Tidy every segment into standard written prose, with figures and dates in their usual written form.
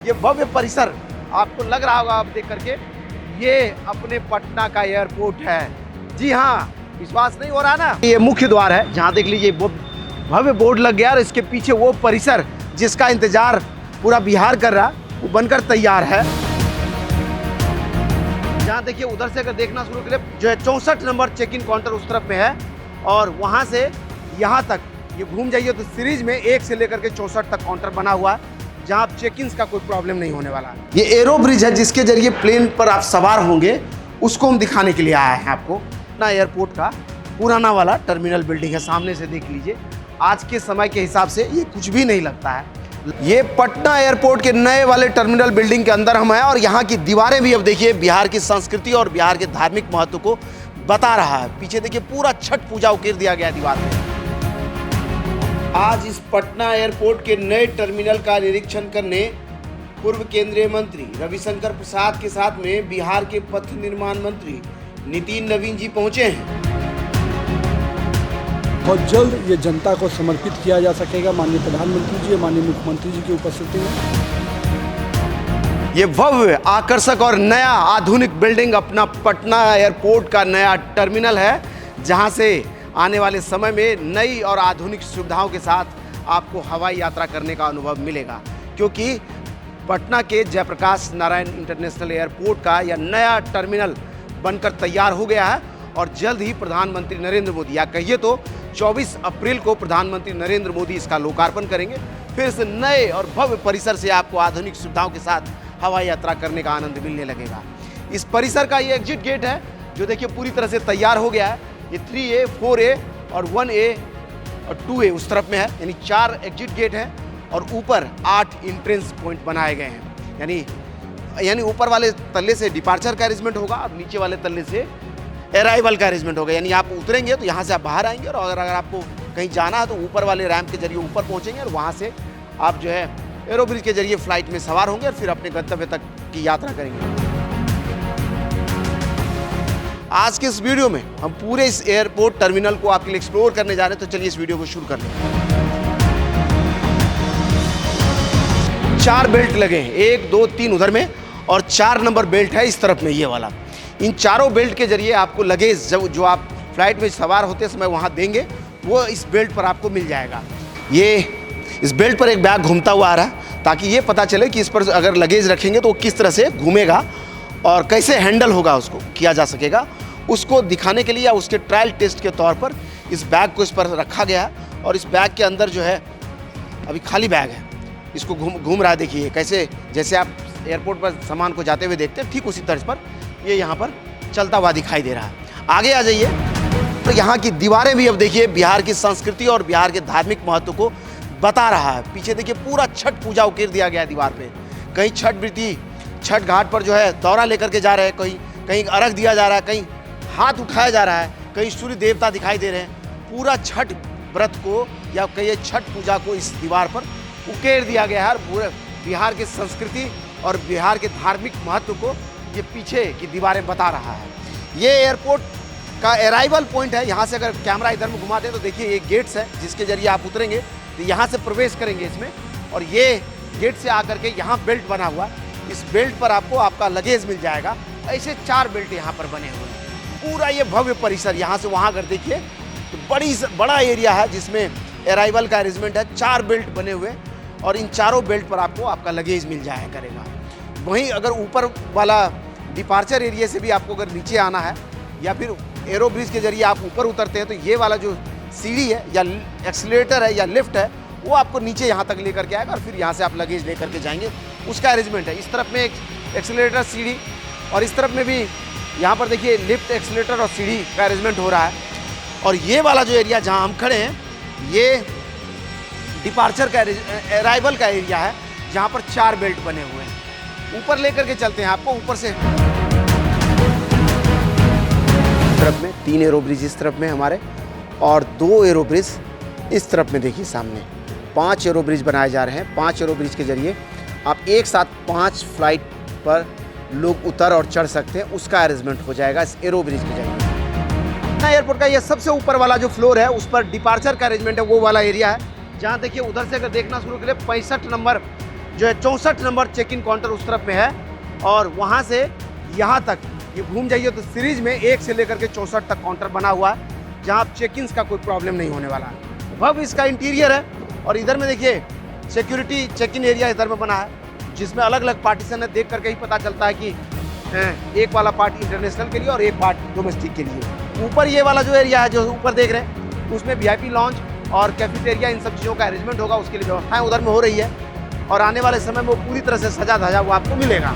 ये भव्य परिसर आपको लग रहा होगा आप देख करके, ये अपने पटना का एयरपोर्ट है। जी हाँ, विश्वास नहीं हो रहा ना। ये मुख्य द्वार है, जहाँ देख लीजिए वो भव्य बोर्ड लग गया और इसके पीछे वो परिसर जिसका इंतजार पूरा बिहार कर रहा, वो बनकर तैयार है। जहाँ देखिए उधर से अगर देखना शुरू करें, जो है 64 नंबर चेक इन काउंटर उस तरफ में है और वहाँ से यहाँ तक ये घूम जाइए तो सीरीज में 1 से लेकर के 64 तक काउंटर बना हुआ है, जहाँ आप चेक इन का कोई प्रॉब्लम नहीं होने वाला। ये एरो ब्रिज है जिसके जरिए प्लेन पर आप सवार होंगे, उसको हम दिखाने के लिए आए हैं आपको। ना एयरपोर्ट का पुराना वाला टर्मिनल बिल्डिंग है, सामने से देख लीजिए। आज के समय के हिसाब से ये कुछ भी नहीं लगता है। ये पटना एयरपोर्ट के नए वाले टर्मिनल बिल्डिंग के अंदर हम हैं और यहाँ की दीवारें भी अब देखिए बिहार की संस्कृति और बिहार के धार्मिक महत्व को बता रहा है। पीछे देखिए पूरा छठ पूजा उकेर दिया गया दीवार पे। आज इस पटना एयरपोर्ट के नए टर्मिनल का निरीक्षण करने पूर्व केंद्रीय मंत्री रविशंकर प्रसाद के साथ में बिहार के पथ निर्माण मंत्री नितिन नवीन जी पहुंचे हैं। बहुत जल्द ये जनता को समर्पित किया जा सकेगा। माननीय प्रधानमंत्री जी, माननीय मुख्यमंत्री जी की उपस्थिति में ये भव्य, आकर्षक और नया आधुनिक बिल्डिंग अपना पटना एयरपोर्ट का नया टर्मिनल है, जहां से आने वाले समय में नई और आधुनिक सुविधाओं के साथ आपको हवाई यात्रा करने का अनुभव मिलेगा। क्योंकि पटना के जयप्रकाश नारायण इंटरनेशनल एयरपोर्ट का यह नया टर्मिनल बनकर तैयार हो गया है और जल्द ही प्रधानमंत्री नरेंद्र मोदी, या कहिए तो 24 अप्रैल को प्रधानमंत्री नरेंद्र मोदी इसका लोकार्पण करेंगे। फिर इस नए और भव्य परिसर से आपको आधुनिक सुविधाओं के साथ हवाई यात्रा करने का आनंद मिलने लगेगा। इस परिसर का ये एग्जिट गेट है जो देखिए पूरी तरह से तैयार हो गया है। ये 3A, 4A और 1A और 2A उस तरफ में है, यानी 4 एग्जिट गेट हैं और ऊपर 8 एंट्रेंस पॉइंट बनाए गए हैं। यानी ऊपर वाले तल्ले से डिपार्चर का अरेंजमेंट होगा और नीचे वाले तल्ले से अराइवल का अरेंजमेंट होगा। यानी आप उतरेंगे तो यहाँ से आप बाहर आएंगे और अगर आपको कहीं जाना है तो ऊपर वाले रैंप के जरिए ऊपर पहुँचेंगे और वहाँ से आप जो है एरो ब्रिज के जरिए फ्लाइट में सवार होंगे और फिर अपने गंतव्य तक की यात्रा करेंगे। आज के इस वीडियो में हम पूरे इस एयरपोर्ट टर्मिनल को आपके लिए एक्सप्लोर करने जा रहे हैं, तो चलिए इस वीडियो को शुरू कर लें। 4 बेल्ट लगे हैं, 1, 2, 3 उधर में और 4 नंबर बेल्ट है इस तरफ में ये वाला। इन चारों बेल्ट के जरिए आपको लगेज जो आप फ्लाइट में सवार होते समय वहाँ देंगे, वो इस बेल्ट पर आपको मिल जाएगा। ये इस बेल्ट पर एक बैग घूमता हुआ आ रहा है ताकि ये पता चले कि इस पर अगर लगेज रखेंगे तो वो किस तरह से घूमेगा और कैसे हैंडल होगा, उसको किया जा सकेगा। उसको दिखाने के लिए या उसके ट्रायल टेस्ट के तौर पर इस बैग को इस पर रखा गया है और इस बैग के अंदर जो है अभी खाली बैग है, इसको घूम रहा है। देखिए कैसे, जैसे आप एयरपोर्ट पर सामान को जाते हुए देखते हैं, ठीक उसी तर्ज पर ये यहाँ पर चलता हुआ दिखाई दे रहा है। आगे आ जाइए तो यहाँ की दीवारें भी अब देखिए बिहार की संस्कृति और बिहार के धार्मिक महत्व को बता रहा है। पीछे देखिए पूरा छठ पूजा उकेर दिया गया है दीवार पे। कहीं छठ व्रती छठ घाट पर जो है दौरा लेकर के जा रहे हैं, कहीं अर्घ दिया जा रहा है, कहीं हाथ उठाया जा रहा है, कहीं सूर्य देवता दिखाई दे रहे हैं। पूरा छठ व्रत को या कहिए छठ पूजा को इस दीवार पर उकेर दिया गया है। पूरे बिहार की संस्कृति और बिहार के धार्मिक महत्व को ये पीछे की दीवारें बता रहा है। ये एयरपोर्ट का अराइवल पॉइंट है। यहाँ से अगर कैमरा इधर में घुमा दें तो देखिए ये गेट्स है जिसके जरिए आप उतरेंगे तो यहाँ से प्रवेश करेंगे इसमें, और ये गेट से आकर के यहाँ बेल्ट बना हुआ, इस बेल्ट पर आपको आपका लगेज मिल जाएगा। ऐसे 4 बेल्ट यहाँ पर बने हुए हैं। पूरा ये भव्य परिसर यहाँ से वहाँ अगर देखिए तो बड़ा एरिया है जिसमें अराइवल का अरेंजमेंट है। 4 बेल्ट बने हुए और इन चारों बेल्ट पर आपको आपका लगेज मिल जाया करेगा। वहीं अगर ऊपर वाला डिपार्चर एरिया से भी आपको अगर नीचे आना है या फिर एरो ब्रिज के जरिए आप ऊपर उतरते हैं तो ये वाला जो सीढ़ी है या एक्सीलरेटर है या लिफ्ट है वो आपको नीचे यहाँ तक लेकर के आएगा और फिर यहाँ से आप लगेज लेकर के जाएंगे, उसका अरेंजमेंट है। इस तरफ में एक एक्सीलरेटर सीढ़ी और इस तरफ में भी यहाँ पर देखिए लिफ्ट, एक्सीलरेटर और सीढ़ी का अरेंजमेंट हो रहा है। और ये वाला जो एरिया जहाँ हम खड़े हैं ये डिपार्चर का अराइवल का एरिया है, जहाँ पर 4 बेल्ट बने हुए हैं। ऊपर लेकर के चलते हैं आपको, ऊपर से तरफ में 3 एरो ब्रिज इस तरफ में हमारे और 2 एरो ब्रिज इस तरफ में देखिए सामने। 5 एरो ब्रिज बनाए जा रहे हैं। 5 एरो ब्रिज के जरिए आप एक साथ 5 फ्लाइट पर लोग उतर और चढ़ सकते हैं, उसका अरेंजमेंट हो जाएगा इस एरो ब्रिज के जरिए। एयरपोर्ट का ये सबसे ऊपर वाला जो फ्लोर है उस पर डिपार्चर का अरेंजमेंट है, वो वाला एरिया है। जहाँ देखिए उधर से अगर देखना शुरू करें 65 नंबर जो है 64 नंबर चेक इन काउंटर उस तरफ में है, और वहाँ से यहाँ तक ये घूम जाइए तो सीरीज में 1 से लेकर के 64 तक काउंटर बना हुआ है, जहाँ आप चेक इन का कोई प्रॉब्लम नहीं होने वाला है। भव्य इसका इंटीरियर है। और इधर में देखिए सिक्योरिटी चेक इन एरिया इधर में बना है, जिसमें अलग अलग पार्टीशन है। देख करके ही पता चलता है कि एक वाला पार्ट इंटरनेशनल के लिए और एक पार्ट डोमेस्टिक के लिए। ऊपर ये वाला जो एरिया है जो ऊपर देख रहे हैं, उसमें VIP लॉन्च और कैफेटेरिया इन सब चीज़ों का अरेंजमेंट होगा, उसके लिए व्यवस्थाएं उधर में हो रही है। और आने वाले समय में वो पूरी तरह से सजा धजा वो आपको मिलेगा।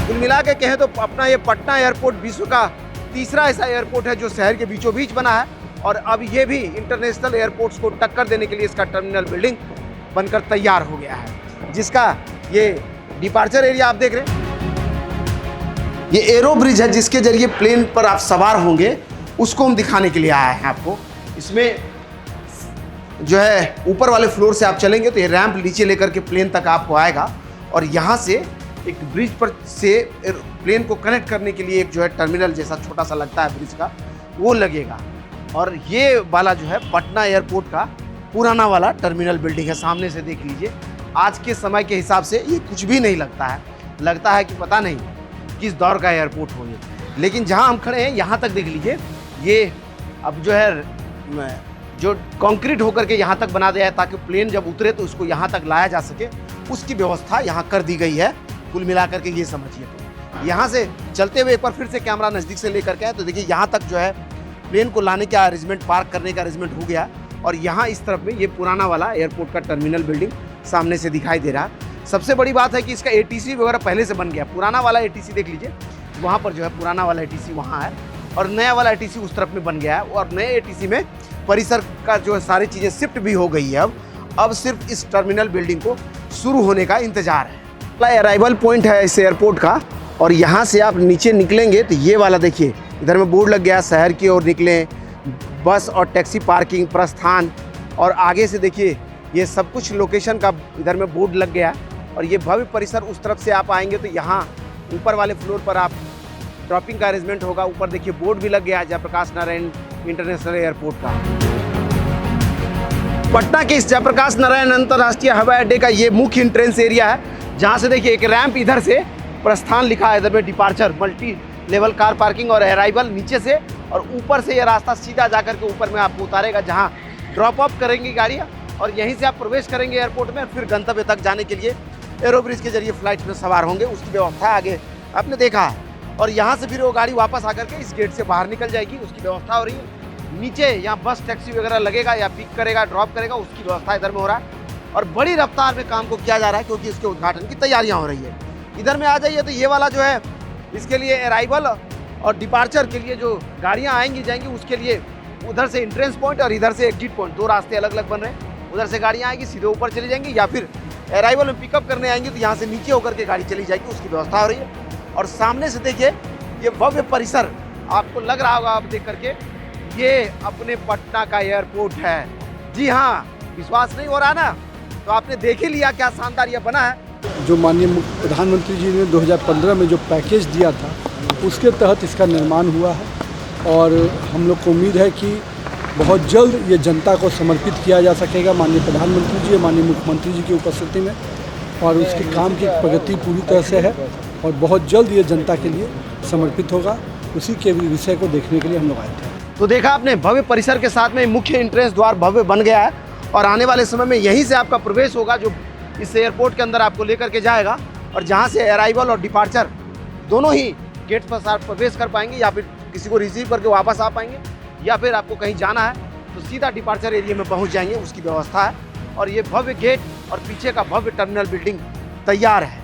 कुल मिला के कहें तो अपना ये पटना एयरपोर्ट विश्व का तीसरा ऐसा एयरपोर्ट है जो शहर के बीचों बीच बना है, और अब ये भी इंटरनेशनल एयरपोर्ट्स को टक्कर देने के लिए इसका टर्मिनल बिल्डिंग बनकर तैयार हो गया है, जिसका ये डिपार्चर एरिया आप देख रहे हैं। ये एरो ब्रिज है जिसके जरिए प्लेन पर आप सवार होंगे, उसको हम दिखाने के लिए आए हैं आपको। इसमें जो है ऊपर वाले फ्लोर से आप चलेंगे तो ये रैंप नीचे लेकर के प्लेन तक आपको आएगा, और यहाँ से एक ब्रिज पर से प्लेन को कनेक्ट करने के लिए एक जो है टर्मिनल जैसा छोटा सा लगता है ब्रिज का, वो लगेगा। और ये वाला जो है पटना एयरपोर्ट का पुराना वाला टर्मिनल बिल्डिंग है। सामने से देख लीजिए, आज के समय के हिसाब से ये कुछ भी नहीं लगता है, लगता है कि पता नहीं किस दौर का एयरपोर्ट हो ये। लेकिन जहाँ हम खड़े हैं यहाँ तक देख लीजिए, ये अब जो है जो कंक्रीट होकर के यहाँ तक बना दिया है, ताकि प्लेन जब उतरे तो उसको यहाँ तक लाया जा सके, उसकी व्यवस्था यहाँ कर दी गई है। कुल मिलाकर के ये समझिए, तो यहाँ से चलते हुए एक बार फिर से कैमरा नज़दीक से लेकर के आए तो देखिए यहाँ तक जो है प्लेन को लाने का अरेंजमेंट, पार्क करने का अरेंजमेंट हो गया। और यहाँ इस तरफ में ये पुराना वाला एयरपोर्ट का टर्मिनल बिल्डिंग सामने से दिखाई दे रहा है। सबसे बड़ी बात है कि इसका ATC वगैरह पहले से बन गया। पुराना वाला ATC देख लीजिए, वहाँ पर जो है पुराना वाला ATC वहाँ है, और नया वाला ATC उस तरफ में बन गया है। और नए ATC में परिसर का जो है सारी चीज़ें शिफ्ट भी हो गई है। अब सिर्फ इस टर्मिनल बिल्डिंग को शुरू होने का इंतजार है। अराइवल पॉइंट है इस एयरपोर्ट का, और यहाँ से आप नीचे निकलेंगे तो ये वाला देखिए, इधर में बोर्ड लग गया शहर की ओर निकलें, बस और टैक्सी पार्किंग, प्रस्थान, और आगे से देखिए ये सब कुछ लोकेशन का इधर में बोर्ड लग गया। और ये भव्य परिसर उस तरफ से आप आएंगे तो यहाँ ऊपर वाले फ्लोर पर आप ड्रॉपिंग का अरेंजमेंट होगा। ऊपर देखिए बोर्ड भी लग गया है जयप्रकाश नारायण इंटरनेशनल एयरपोर्ट का। पटना के इस जयप्रकाश नारायण अंतर्राष्ट्रीय हवाई अड्डे का ये मुख्य एंट्रेंस एरिया है, जहाँ से देखिए एक रैंप इधर से प्रस्थान लिखा है, इधर में departure, multi level car parking और अराइवल नीचे से, और ऊपर से ये रास्ता सीधा जाकर के ऊपर में आपको उतारेगा, जहाँ ड्रॉप ऑफ करेंगी गाड़ियाँ, और यहीं से आप प्रवेश करेंगे एयरपोर्ट में। फिर गंतव्य तक जाने के लिए एरो ब्रिज के जरिए फ्लाइट में सवार होंगे, उसकी व्यवस्था आगे आपने देखा है। और यहाँ से फिर वो गाड़ी वापस आकर के इस गेट से बाहर निकल जाएगी, उसकी व्यवस्था हो रही है। नीचे यहाँ बस टैक्सी वगैरह लगेगा, या पिक करेगा, ड्रॉप करेगा, उसकी व्यवस्था इधर में हो रहा है। और बड़ी रफ्तार में काम को किया जा रहा है, क्योंकि इसके उद्घाटन की तैयारियां हो रही है। इधर में आ जाइए तो ये वाला जो है, इसके लिए अराइवल और डिपार्चर के लिए जो गाड़ियां आएंगी जाएंगी, उसके लिए उधर से एंट्रेंस पॉइंट और इधर से एग्जिट पॉइंट, दो रास्ते अलग अलग बन रहे हैं। उधर से गाड़ियां आएंगी सीधे ऊपर चली जाएंगी, या फिर अराइवल में पिकअप करने आएंगी तो यहाँ से नीचे होकर के गाड़ी चली जाएगी, उसकी व्यवस्था हो रही है। और सामने से देखिए ये भव्य परिसर, आपको लग रहा होगा आप देख करके, ये अपने पटना का एयरपोर्ट है। जी हाँ, विश्वास नहीं हो रहा ना, तो आपने देख ही लिया क्या शानदार ये बना है। जो माननीय प्रधानमंत्री जी ने 2015 में जो पैकेज दिया था, उसके तहत इसका निर्माण हुआ है, और हम लोग को उम्मीद है कि बहुत जल्द ये जनता को समर्पित किया जा सकेगा माननीय प्रधानमंत्री जी, माननीय मुख्यमंत्री जी की उपस्थिति में। और उसके काम की प्रगति पूरी तरह से है, और बहुत जल्द ये जनता के लिए समर्पित होगा। उसी के विषय को देखने के लिए हम लोग आए थे। तो देखा आपने, भव्य परिसर के साथ में मुख्य एंट्रेंस द्वार भव्य बन गया है, और आने वाले समय में यहीं से आपका प्रवेश होगा, जो इस एयरपोर्ट के अंदर आपको लेकर के जाएगा, और जहां से अराइवल और डिपार्चर दोनों ही गेट पर आप प्रवेश कर पाएंगे, या फिर किसी को रिसीव करके वापस आ पाएंगे, या फिर आपको कहीं जाना है तो सीधा डिपार्चर एरिया में पहुंच जाएंगे, उसकी व्यवस्था है। और ये भव्य गेट और पीछे का भव्य टर्मिनल बिल्डिंग तैयार है।